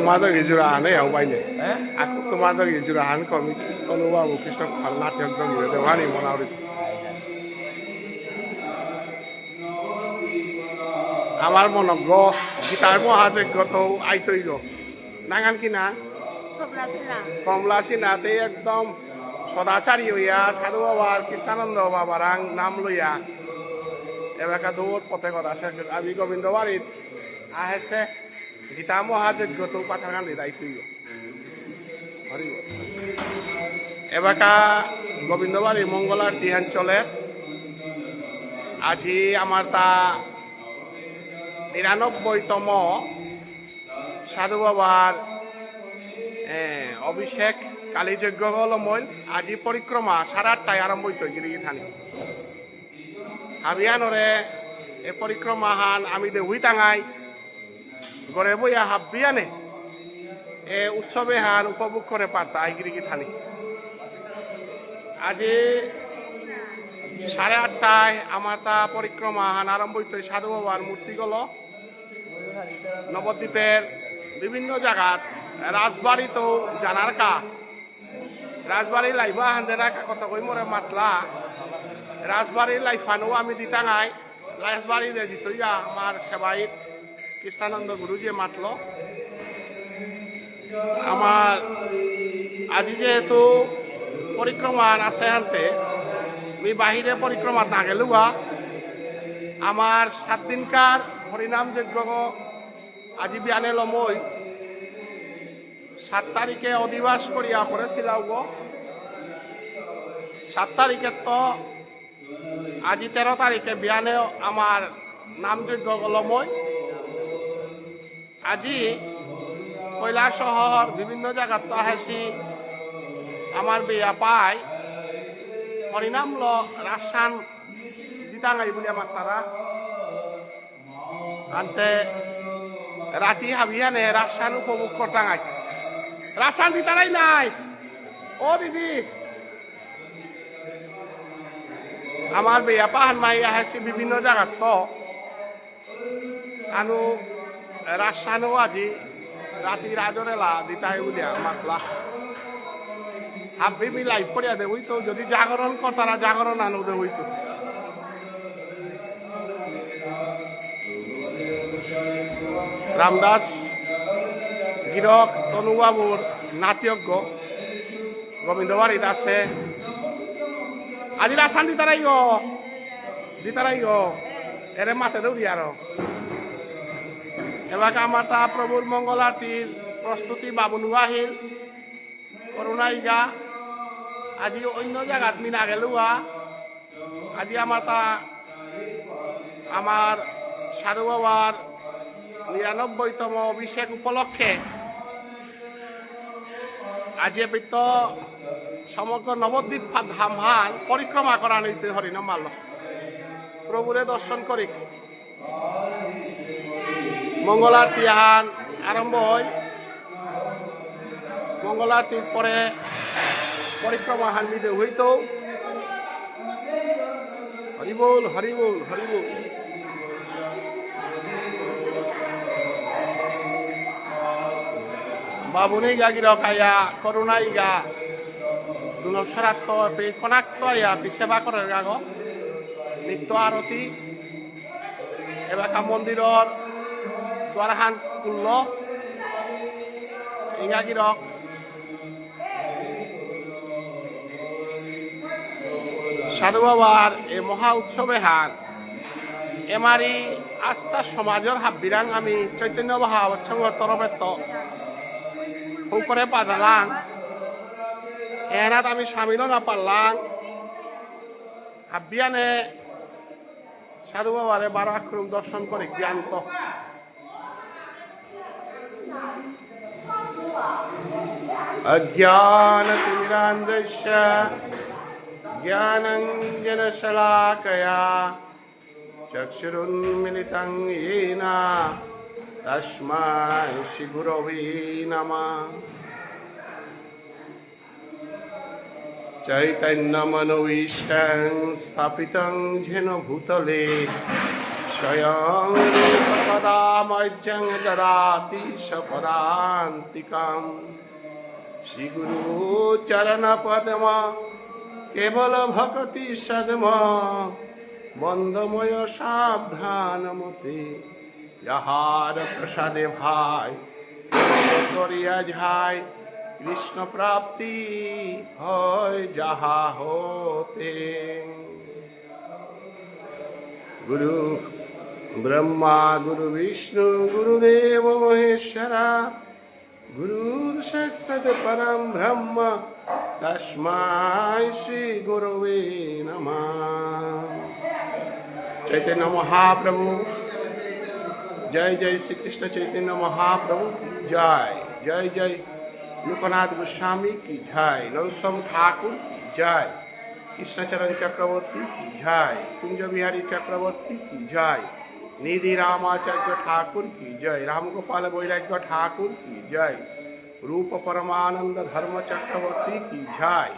তোমাদের Gijurahan ya upahnya. Aku তোমাদের Gijurahan komik অনুভব কৃষক নাটক একদম দেওয়ানি মনাউরি আমার মনজ্ঞ গীতার মহাযজ্ঞ তো আইতই গো নাগান কিনা কমলা সিনাতে একদম সদাচারী হইয়া সাধু বাবার কৃষ্ণানন্দ বাবার নাম লইয়া এবাকা দৌড় পথে কথা আমি গোবিন্দ বাড়ির আহেছে গীতা মহাযজ্ঞ তো পাঠান দায়িত্বই এবাকা গোবিন্দ বাড়ির মঙ্গলার দিহান চলে আজি আমার তা ৯৯তম সাধু বাবার অভিষেক কালীযজ্ঞ হল মইল আজি পরিক্রমা ৮:৩০টায় আরম্ভ হইত গিরিগি থানি হাবিয়ানরে এ পরিক্রমা হান আমি দে হুই টাঙাই গড়ে বইয়া হাবিয়ানে এ উৎসবে হান উপভোগ করে পারতা গিরিগি থানি আজি ৮:৩০টায় আমার তা পরিক্রমা হান আরম্ভ হইত সাধু বাবার মূর্তি গল নবদ্বীপের বিভিন্ন জায়গাত রাজবাড়ি তো জানার কা রাজবাড়ি লাইবা হান্দেরা কত কই মরে মাতলা রাজবাড়ি লাইফানো আমি দিতাঙাই রাজবাড়ি দে জিতইয়া আমার সেবাই কৃষ্ণানন্দ গুরুজি মাতলো আমার আজি যেহেতু পরিক্রমা আছে হানতে আমি বাহিরে পরিক্রমা না গেলুয়া আমার ৭ দিনকার হরিনাম যজ্ঞ আজি বিয়ানে লমই ৭ তারিখে অধিবাস করিয়া করেছিলাম গো ৭ তারিখে তো আজি ১৩ তারিখে বিয়ানে আমার নাম যজ্ঞ গলমই আজি কৈলাস শহর বিভিন্ন জায়গাত তো আহেছি আমার বিয়া পাই হরিনাম ল রাসান দিতাঙাই বলে আমার তারা আনতে রাতি হাবিয়ানে রাসান উপভোগ করতাঙাই রাসান দিতারাই নাই ও দিদি আমার বিয়া পাহান মাই আহেছি বিভিন্ন জায়গাত তো আনু রাসানও আজি রাতি রাজরেলা দিতাই বলিয়া মাতলা হাবি বি লাইভ করিয়া দে হইতো যদি জাগরণ করতারা জাগরণ আনু দে হইতো রামদাস গিরক তনুবাবুর নাট্যজ্ঞ গোবিন্দ বাড়িত আছে আজি রাসান দিতারাই গো এরে মাতে দৌড়ি আরো এবার আমার তা প্রভুর মঙ্গল আরতির প্রস্তুতি বাবুনু আহিল করুণাইগা আজি অন্য জায়গাত মিনা গেলুয়া আজি আমার তা আমার সাধু বাবার ৯৯তম অভিষেক উপলক্ষে আজি বৃত্ত সমগ্র নবদ্বীপ ধামহান পরিক্রমা করা নিতে হরিনাম মাল্য প্রভুরে দর্শন করি মঙ্গল আরতি হান আরম্ভ হয় মঙ্গল আরতির পরে পরিক্রমা হান নিতে হইত হরিবোল হরিবোল হরিবোল বাবুনি গাগি রকাইয়া করুণাই গা দুনক্ষরাত্ম কনাক্ত আইয়া সেবা করে গাগ নিত্য আরতি এবাকা মন্দিরের দুয়ারহান কুল্ল ইংরাজি রক সাধু বাবার এই মহা উৎসবে হান এমারি আস্থা সমাজের হাবিরাং আমি চৈতন্য মহাউৎসবের তরফে তো করে পারলাম এনাত আমি সামিল না পারলাম হাবিয়ানে সাধু বাবারে 12 আক্রম দর্শন করে জ্ঞান তো অজ্ঞান তিমিরান্ধস্য জ্ঞানাঞ্জন শলাকয়া চক্ষুরুন্মিলিতং येन তস্मै শ্রী গুরবে নমঃ চৈতন্যমনোভীষ্টং স্থাপিতং যেন ভূতলে স্বয়ং সদা মজ্জং দদাতি সপদান্তিকাম শ্রী গুরু চরণ পদ্ম কেবল ভক্তি সদম বন্দময় সাবধান মতে যাহার প্রসাদে ভাই করিয়া যায় কৃষ্ণ প্রাপ্তি হয় যাহা হতে গুরু ব্রহ্মা গুরু বিষ্ণু গুরুদেব মহেশ্বরা গুরুর সাক্ষাৎ পরম ব্রহ্ম তস্मै শ্রী গুরবে নমঃ চৈতন্য মহাপ্রভু জয় জয় শ্রীকৃষ্ণ চৈতন্য মহাপ্রভু জয় জয় জয় লোকনাথ গোস্বামী কি জয় নরোত্তম ঠাকুর জয় কৃষ্ণচরণ চক্রবর্তী কি জয় কুঞ্জ বিহারী চক্রবর্তী কি জয় নিধি রামাচার্য ঠাকুর কি জয় রামগোপাল বৈরাগ্য ঠাকুর কি জয় रूप परमानंद धर्म चक्रवर्ती की जय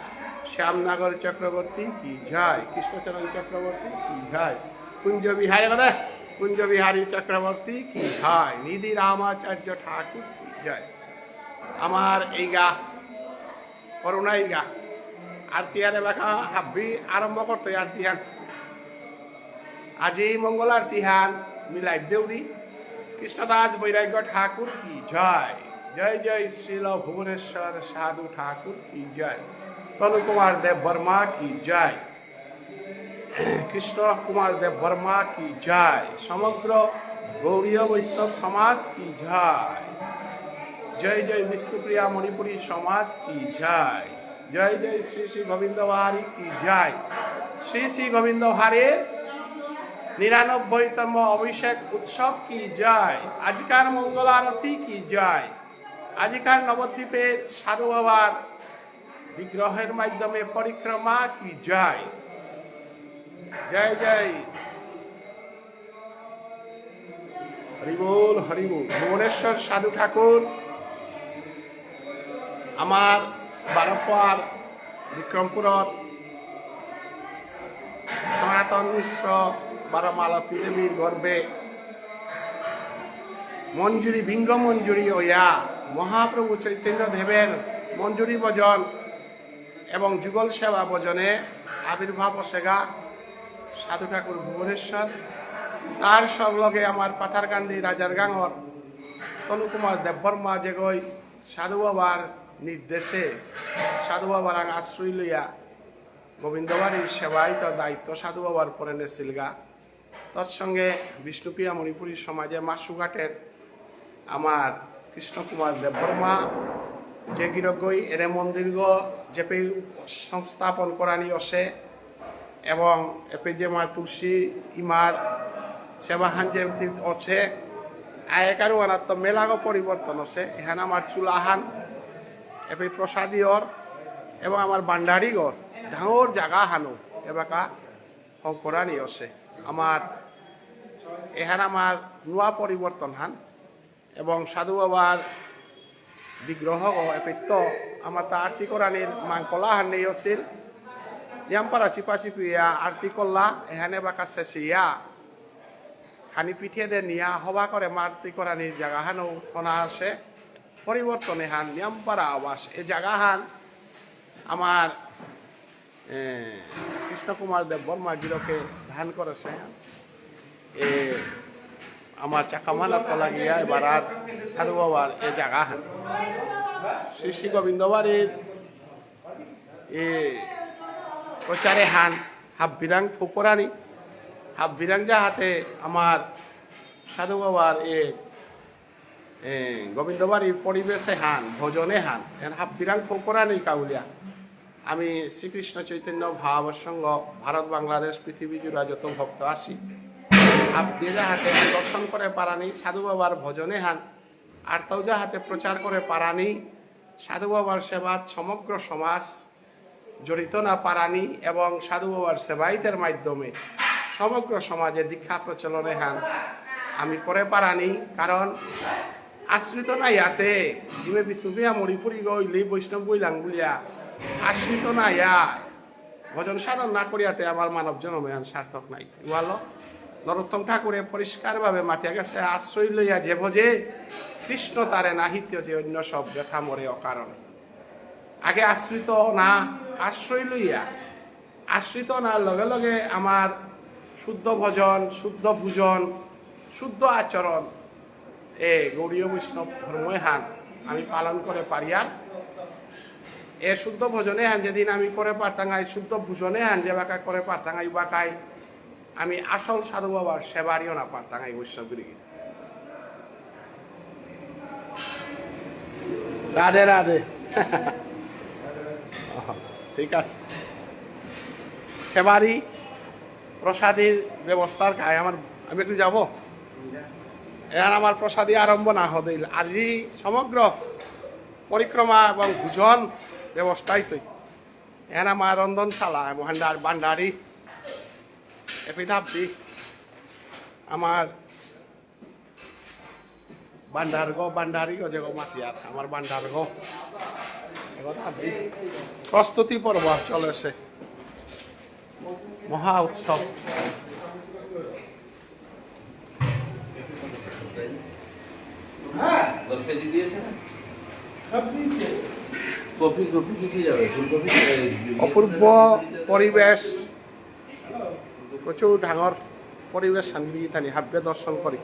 श्यामनगर चक्रवर्ती की जय कृष्णचरण चक्रवर्ती की जय कुंज बिहारी कुंज बिहारी चक्रवर्ती की जय निधि रामाचार्य ठाकुर की जय আমার এই গা করুণা এই গা আরতিয়ারে লেখা হাব্বি আরম্ভ করতে আরতিয়ান আজি মঙ্গল আরতিহান মিলাই দেউরি কৃষ্ণদাস বৈরাগ্য ঠাকুর কি জয় जय जय श्रील भुवनेश्वर साधु ठाकुर की जय तनु कुमार देव वर्मा की जय कृष्ण कुमार देव वर्मा की जय समग्र गौड़ीय वैष्णव समाज की जय जय जय विष्णुप्रिया मणिपुरी समाज की जय जय जय श्री श्री गोविंद बिहारी की जय श्री श्री गोविंद बिहारी 99तम अभिषेक उत्सव की जय आजकार मंगल आरती की जय আজিকার নবদ্বীপের সাধু বাবার বিগ্রহের মাধ্যমে পরিক্রমা কি জয় জয় জয় হরিবোল হরিবোল ভুবনেশ্বর সাধু ঠাকুর আমার বারোপার বিক্রমপুরত সনাতন মিশ্র বারমালতী দেবীর গর্বে মঞ্জুরি ভিঙ্গ মঞ্জুরি ওয়া মহাপ্রভু চৈতন্য দেবের মঞ্জুরি ভজন এবং যুগল সেবা ভজনে আবির্ভাব সেগা সাধু ঠাকুর ভুবনেশ্বর তার সবলগে আমার পাথারকান্দি রাজার গাঙর তনু কুমার দেববর্মা যেগই সাধু বাবার নির্দেশে সাধু বাবার আশ্রয় লইয়া গোবিন্দবাড়ির সেবায়িত দায়িত্ব সাধু বাবার পরে নেছিলগা তৎসঙ্গে বিষ্ণুপ্রিয়া মণিপুরী সমাজে মাসুঘাটের আমার কৃষ্ণ কুমার দেববর্মা যে গিরগই এরে মন্দির যেপে সংস্থাপন করানি অসে এবং এপে যে মার তুলসী ইমার সেবাহান যে অছে আয়কারও আনার তো মেলাগো পরিবর্তন আছে এখানে আমার চুলাহান এপে প্রসাদীয়র এবং আমার বান্ডারিগর ডাঙর জাগা হানো এবাকা শঙ্করানি আছে আমার এখানে আমার নোয়া পরিবর্তন হান এবং সাধু বাবার বিগ্রহ এপেত্য আমার তা আরতি করানির মাংকলা হান নেই আছিল ইয়াম্পারা চিপা চিপিয়া আরতি করলা এখানে বাকা শেষিয়া খানি পিঠে দে নিয়া হবা করে মারতি করানির জায়গা হানও শোনা আছে পরিবর্তন এহান নিয়ামপাড়া আবাস এই জায়গা হান আমার কৃষ্ণ কুমার দেব বর্মা গিরকে ধান করেছে আমার চাকামানার তলা গিয়া এবার আর সাধু বাবার এ জায়গা হান শ্রী শ্রী গোবিন্দ বাড়ির এ প্রচারে হান হাববিরাং ফুপরানি হাববিরাং হাতে আমার সাধু বাবার এ গোবিন্দ বাড়ির পরিবেশে হান ভোজনে হান এন হাববিরাং ফুপরানি কাউলিয়া আমি শ্রীকৃষ্ণ চৈতন্য ভাবাবসঙ্গ ভারত বাংলাদেশ পৃথিবী জুড়া যত ভক্ত আসি আপনি হাতে দর্শন করে পারানি সাধু বাবার ভজনে হান আর তাও হাতে প্রচার করে পারানি সাধু বাবার সেবাত সমগ্র সমাজ জড়িত না পারানি এবং সাধু বাবার সেবাইতের মাধ্যমে সমগ্র সমাজে দীক্ষা প্রচলনে হান আমি করে পারানি কারণ আশ্রিত না ইয়াতে ইমে বিষ্ণুপিয়া মরিপুরি গইলি বৈষ্ণব বইলাং বলিয়া আশ্রিত না ইয়া ভজন সাধন না করিয়াতে আমার মানব জন্মে সার্থক নাই বলো নরোত্তম ঠাকুরে পরিষ্কারভাবে মাতিয়া গেছে আশ্রয় লইয়া যে ভোজে কৃষ্ণ তারে নাহিত্য যে অন্য সব ব্যথা মরে অকারণে আগে আশ্রিত না আশ্রয় লইয়া আশ্রিত না লগে লগে আমার শুদ্ধ ভজন শুদ্ধ পূজন শুদ্ধ আচরণ এ গৌরীয় বৈষ্ণব ধর্মে হান আমি পালন করে পারিয়ার এ শুদ্ধ ভজনে হান যেদিন আমি করে পারতাঙ্গাই শুদ্ধ ভোজনে হান যে বাঁকা করে পারতাঙ্গাই বাঁকাই আমি আসল সাধু বাবার সেবারিও না পারতাঙ্গাই বৈষ্ণবগিরি রাধে রাধে ঠিক আছে সেবারি প্রসাদীর ব্যবস্থার গায়ে আমি একটু যাব এখন আমার প্রসাদী আরম্ভ না হদিল আজি সমগ্র পরিক্রমা এবং ভোজন ব্যবস্থাই তৈ এখন আমার রন্ধনশালা ভান্ডারি এপিধাপি আমার বান্ডারি গো যে মাতিয়ার আমার বান্ডার গো প্রস্তুতি পর্ব চলেছে মহা উৎসব অপূর্ব পরিবেশ প্রচুর ডাঙর পরিবেশ শান্তি তানি হাব্বে দর্শন করি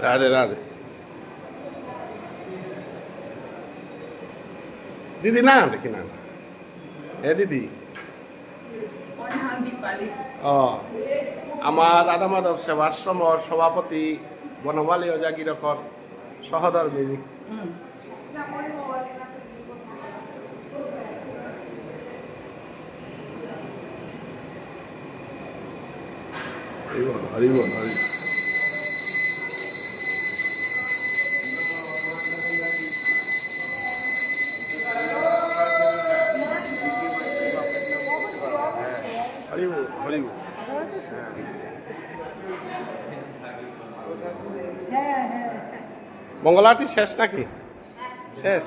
রাধে রাধে দিদি না দেখি না এ দিদি আমার রাধা মাধব সেবাশ্রমর সভাপতি বনমালী অজাগিরকর সহধর্মিনী হরি বল হরি মঙ্গলারতি শেষ নাকি শেষ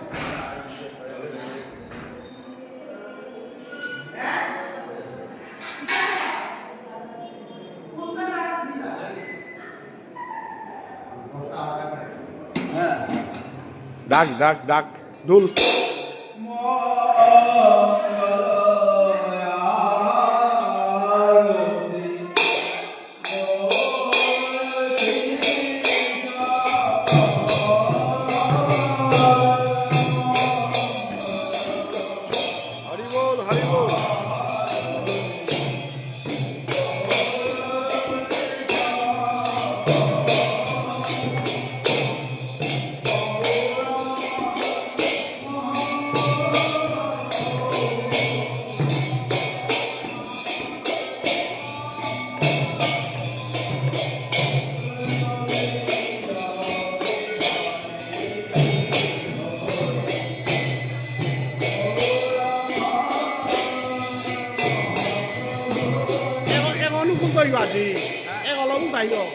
ডাক ডাক ডাক দুল Đi, em có lông tay rồi.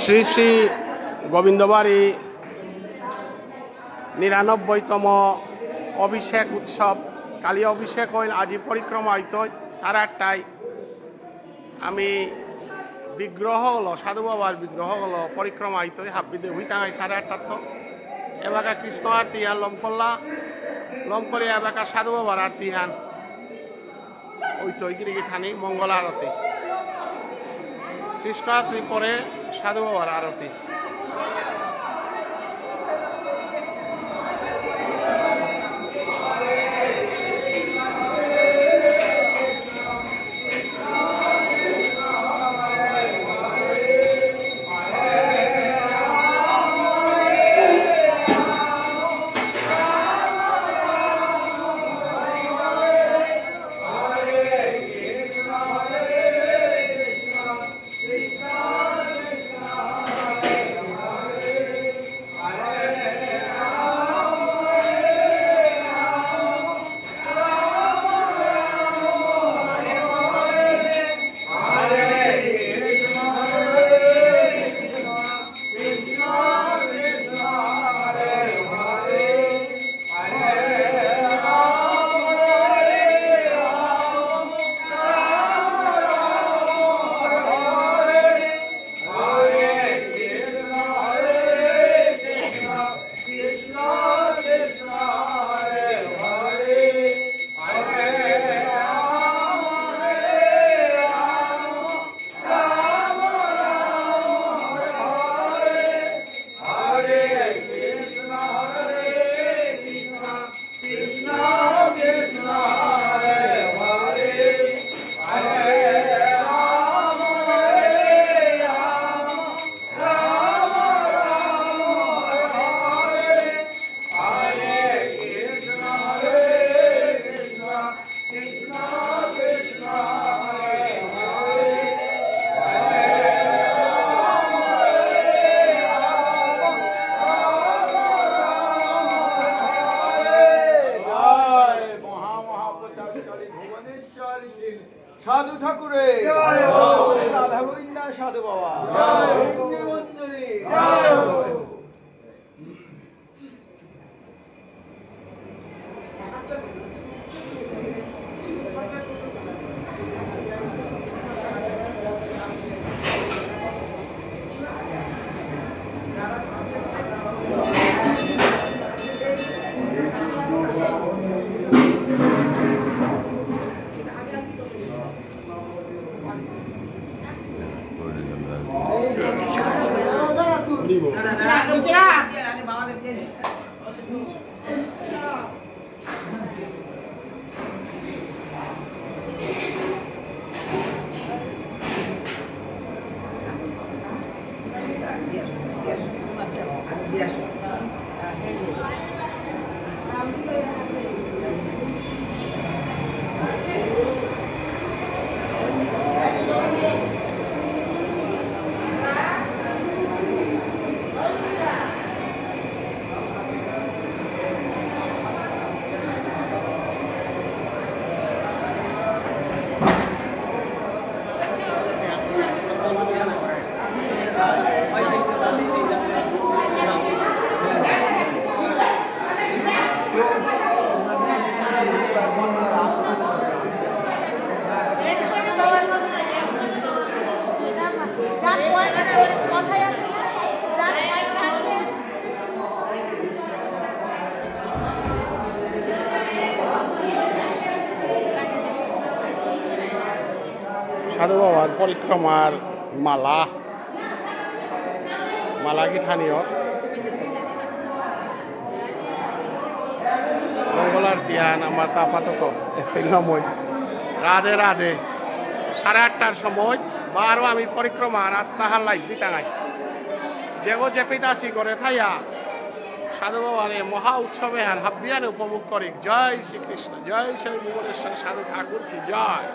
Shri Shri Gobindabari ৯৯তম অভিষেক উৎসব কালি অভিষেক হইল আজি পরিক্রমা হইত ৮:৩০ আমি বিগ্রহ হলো সাধু বাবার বিগ্রহ হলো পরিক্রমা হইত হাবিদে হুইতাঙাই ৮:৩০ তো এবাকা কৃষ্ণ আরতি হান লম করে এবাকা সাধু বাবার আরতি হান ওই তো গিরিগি থানি মঙ্গল আরতি কৃষ্ণ আরতি পরে সাধু বাবার আরতি সাধু ঠাকুরে রাধা গোবিন্দা সাধু বাবা মন্দিরে সাধু বাবার পরিক্রমার মালা গিঠানিও মঙ্গলার ধ্যান আমার তা আপাতত ফেললামই রাধে রাধে 8:30টার সময় বারো আমি পরিক্রমা রাস্তা হাল্লাই দিতাঙাই যেগো চেপিতাছি করে থাইয়া সাধু বাবার এই মহা উৎসবে আর হাব্বিয়ানে উপভোগ করে। জয় শ্রীকৃষ্ণ, জয় শ্রী ভুবনেশ্বর সাধু ঠাকুর কি জয়।